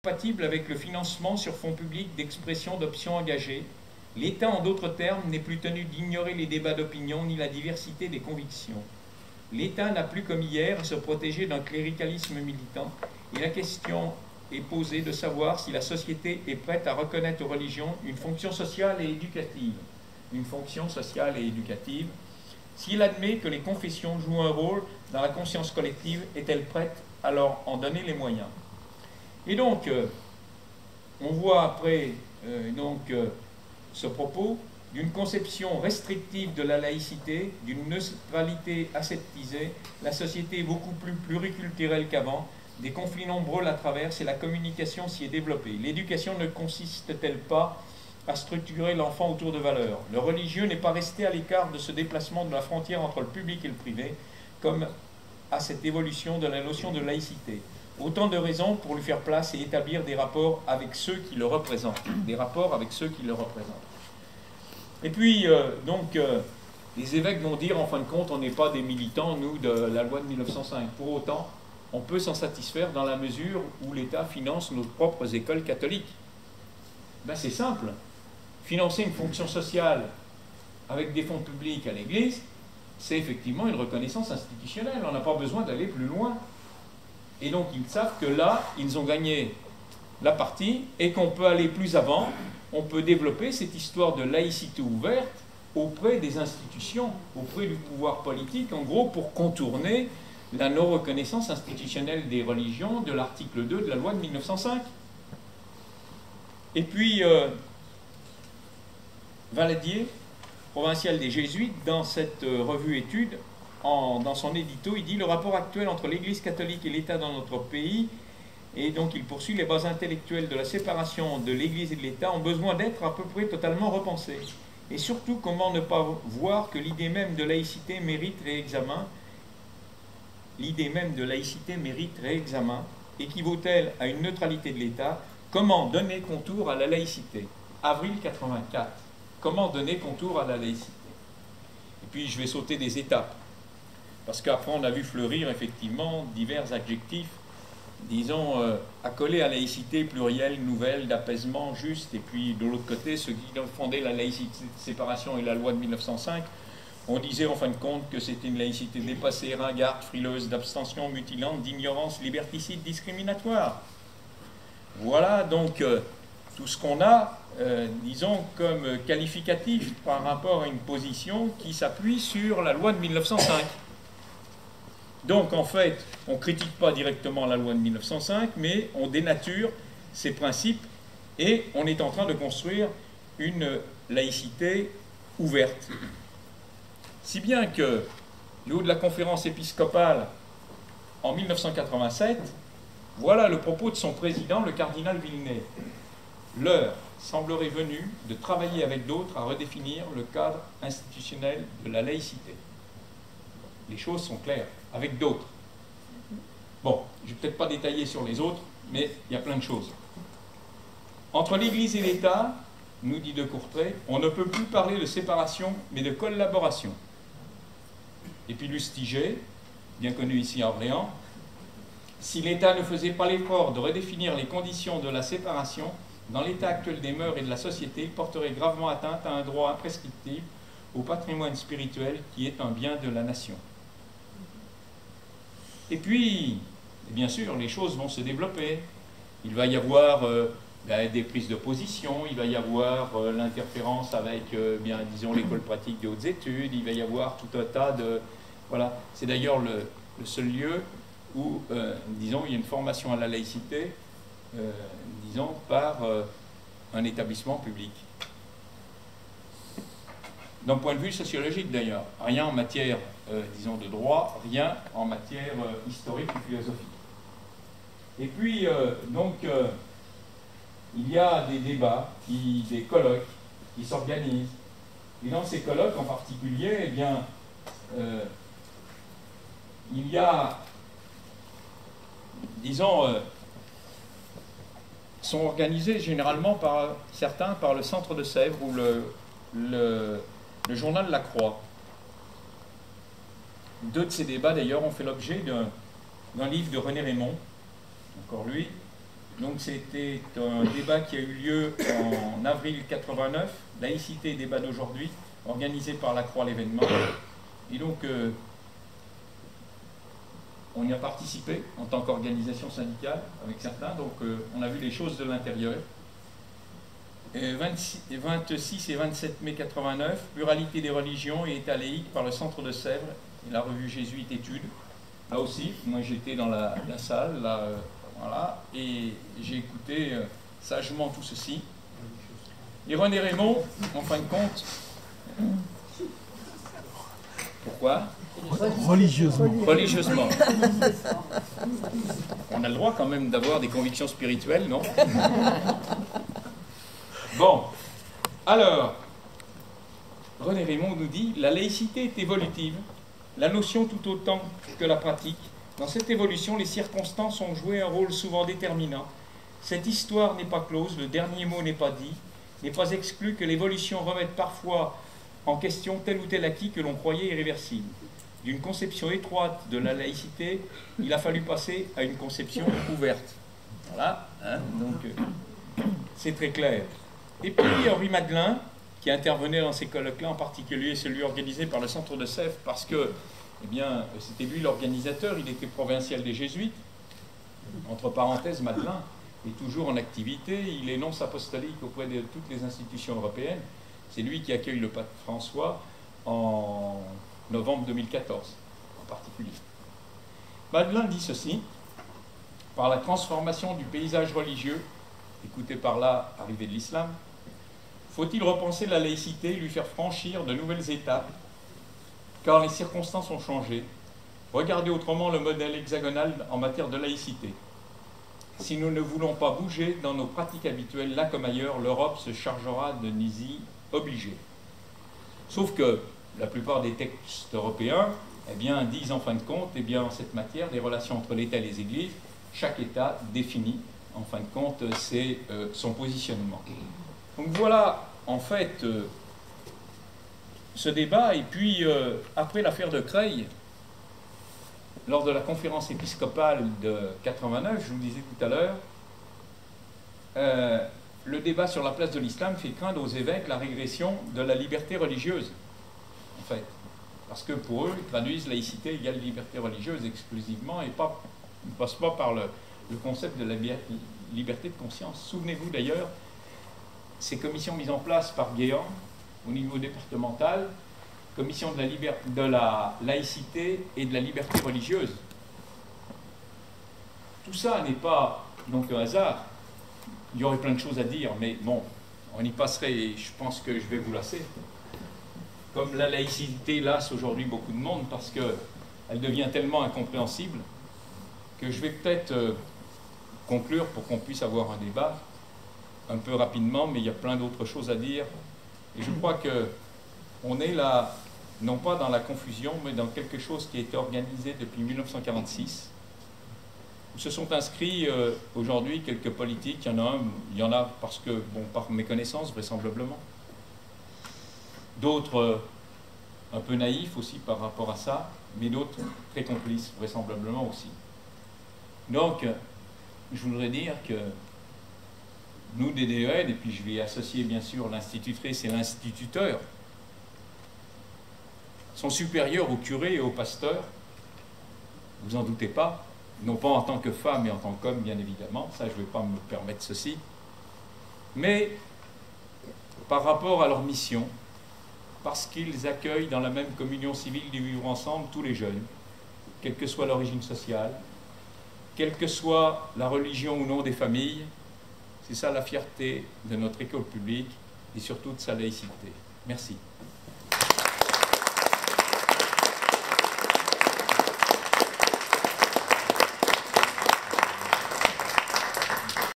compatible avec le financement sur fonds publics d'expression d'options engagées. L'État, en d'autres termes, n'est plus tenu d'ignorer les débats d'opinion ni la diversité des convictions. L'État n'a plus comme hier à se protéger d'un cléricalisme militant, et la question est posée de savoir si la société est prête à reconnaître aux religions une fonction sociale et éducative. Une fonction sociale et éducative. S'il admet que les confessions jouent un rôle dans la conscience collective, est-elle prête à leur en donner les moyens? Et donc, on voit après ce propos d'une conception restrictive de la laïcité, d'une neutralité aseptisée, la société est beaucoup plus pluriculturelle qu'avant, des conflits nombreux la traversent et la communication s'y est développée. L'éducation ne consiste-t-elle pas à structurer l'enfant autour de valeurs? Le religieux n'est pas resté à l'écart de ce déplacement de la frontière entre le public et le privé, comme à cette évolution de la notion de laïcité. Autant de raisons pour lui faire place et établir des rapports avec ceux qui le représentent. Des rapports avec ceux qui le représentent. Et puis, les évêques vont dire, en fin de compte, on n'est pas des militants, nous, de la loi de 1905. Pour autant, on peut s'en satisfaire dans la mesure où l'État finance nos propres écoles catholiques. Ben, c'est simple. Financer une fonction sociale avec des fonds publics à l'Église, c'est effectivement une reconnaissance institutionnelle. On n'a pas besoin d'aller plus loin. Et donc, ils savent que là, ils ont gagné la partie et qu'on peut aller plus avant. On peut développer cette histoire de laïcité ouverte auprès des institutions, auprès du pouvoir politique, en gros, pour contourner la non-reconnaissance institutionnelle des religions de l'article 2 de la loi de 1905. Et puis, Valadier, provincial des Jésuites, dans cette revue étude, dans son édito, il dit « Le rapport actuel entre l'Église catholique et l'État dans notre pays », et donc il poursuit, « les bases intellectuelles de la séparation de l'Église et de l'État ont besoin d'être à peu près totalement repensées. Et surtout, comment ne pas voir que l'idée même de laïcité mérite réexamen? L'idée même de laïcité mérite réexamen. Équivaut-elle à une neutralité de l'État? Comment donner contour à la laïcité ?» Avril 84. Comment donner contour à la laïcité? Et puis je vais sauter des étapes. Parce qu'après, on a vu fleurir effectivement divers adjectifs, disons, accolés à laïcité plurielle, nouvelle, d'apaisement, juste. Et puis, de l'autre côté, ceux qui ont fondé la laïcité de séparation et la loi de 1905, on disait en fin de compte que c'était une laïcité dépassée, ringarde, frileuse, d'abstention, mutilante, d'ignorance, liberticide, discriminatoire. Voilà donc tout ce qu'on a, disons, comme qualificatif par rapport à une position qui s'appuie sur la loi de 1905. Donc, en fait, on ne critique pas directement la loi de 1905, mais on dénature ses principes et on est en train de construire une laïcité ouverte. Si bien que, le haut de la conférence épiscopale, en 1987, voilà le propos de son président, le cardinal Villeneuve. L'heure semblerait venue de travailler avec d'autres à redéfinir le cadre institutionnel de la laïcité. Les choses sont claires. Avec d'autres. Bon, je ne vais peut-être pas détailler sur les autres, mais il y a plein de choses. Entre l'Église et l'État, nous dit de Courtrai, on ne peut plus parler de séparation, mais de collaboration. Et puis Lustiger, bien connu ici à Orléans, si l'État ne faisait pas l'effort de redéfinir les conditions de la séparation, dans l'état actuel des mœurs et de la société, il porterait gravement atteinte à un droit imprescriptible au patrimoine spirituel qui est un bien de la nation. Et puis, bien sûr, les choses vont se développer. Il va y avoir des prises de position, il va y avoir l'interférence avec, disons, l'école pratique des hautes études, il va y avoir tout un tas de... Voilà, c'est d'ailleurs le seul lieu où, disons, il y a une formation à la laïcité, disons, par un établissement public. D'un point de vue sociologique d'ailleurs, rien en matière, disons, de droit, rien en matière historique ou philosophique. Et puis, il y a des débats, des colloques qui s'organisent. Et dans ces colloques en particulier, eh bien, il y a, disons, sont organisés généralement par certains par le Centre de Sèvres ou le journal La Croix. Deux de ces débats, d'ailleurs, ont fait l'objet d'un livre de René Raymond, encore lui, Donc c'était un débat qui a eu lieu en avril 89, laïcité et débat d'aujourd'hui, organisé par la Croix l'événement. Et donc on y a participé en tant qu'organisation syndicale avec certains, donc on a vu les choses de l'intérieur. 26 et 27 mai 89, pluralité des religions et état laïque par le Centre de Sèvres et la revue Jésuite Études. Là aussi, moi j'étais dans la salle, là, voilà, et j'ai écouté sagement tout ceci. Et René Raymond, en fin de compte, pourquoi? Religieusement. Religieusement. On a le droit quand même d'avoir des convictions spirituelles, non? Bon, alors, René Raymond nous dit « La laïcité est évolutive, la notion tout autant que la pratique. Dans cette évolution, les circonstances ont joué un rôle souvent déterminant. Cette histoire n'est pas close, le dernier mot n'est pas dit, n'est pas exclu que l'évolution remette parfois en question tel ou tel acquis que l'on croyait irréversible. D'une conception étroite de la laïcité, il a fallu passer à une conception ouverte. » Voilà, hein, donc c'est très clair. Et puis Henri Madelin, qui intervenait dans ces colloques-là, en particulier celui organisé par le Centre de Sèvres, parce que, eh bien, c'était lui l'organisateur, il était provincial des Jésuites. Entre parenthèses, Madelin est toujours en activité, il est nonce apostolique auprès de toutes les institutions européennes. C'est lui qui accueille le pape François en novembre 2014, en particulier. Madelin dit ceci: par la transformation du paysage religieux, écoutez par là, arrivée de l'islam, faut-il repenser la laïcité et lui faire franchir de nouvelles étapes, car les circonstances ont changé. Regardez autrement le modèle hexagonal en matière de laïcité. Si nous ne voulons pas bouger dans nos pratiques habituelles, là comme ailleurs, l'Europe se chargera de nous y obliger. Sauf que la plupart des textes européens, eh bien, disent en fin de compte, eh bien, en cette matière, des relations entre l'État et les Églises, chaque État définit, en fin de compte, c'est son positionnement. Donc voilà, en fait, ce débat. Et puis, après l'affaire de Creil, lors de la conférence épiscopale de 89, je vous disais tout à l'heure, le débat sur la place de l'islam fait craindre aux évêques la régression de la liberté religieuse, en fait. Parce que pour eux, ils traduisent laïcité égale liberté religieuse exclusivement et pas, ils ne passent pas par le concept de la liberté de conscience. Souvenez-vous d'ailleurs, ces commissions mises en place par Guéant au niveau départemental, commission de la laïcité et de la liberté religieuse. Tout ça n'est pas donc un hasard. Il y aurait plein de choses à dire, mais bon, on y passerait et je pense que je vais vous lasser. Comme la laïcité lasse aujourd'hui beaucoup de monde parce qu'elle devient tellement incompréhensible que je vais peut-être conclure pour qu'on puisse avoir un débat un peu rapidement, mais il y a plein d'autres choses à dire. Et je crois qu'on est là, non pas dans la confusion, mais dans quelque chose qui a été organisé depuis 1946, où se sont inscrits aujourd'hui quelques politiques. Il y en a parce que, bon, par méconnaissance, vraisemblablement. D'autres un peu naïfs aussi par rapport à ça, mais d'autres très complices, vraisemblablement aussi. Donc, je voudrais dire que nous, des DEN, et puis je vais associer bien sûr l'institutrice et l'instituteur, sont supérieurs au curé et au pasteur, vous en doutez pas, non pas en tant que femme et en tant qu'homme, bien évidemment, ça je ne vais pas me permettre ceci, mais par rapport à leur mission, parce qu'ils accueillent dans la même communion civile du vivre ensemble tous les jeunes, quelle que soit l'origine sociale, quelle que soit la religion ou non des familles. C'est ça la fierté de notre école publique et surtout de sa laïcité. Merci.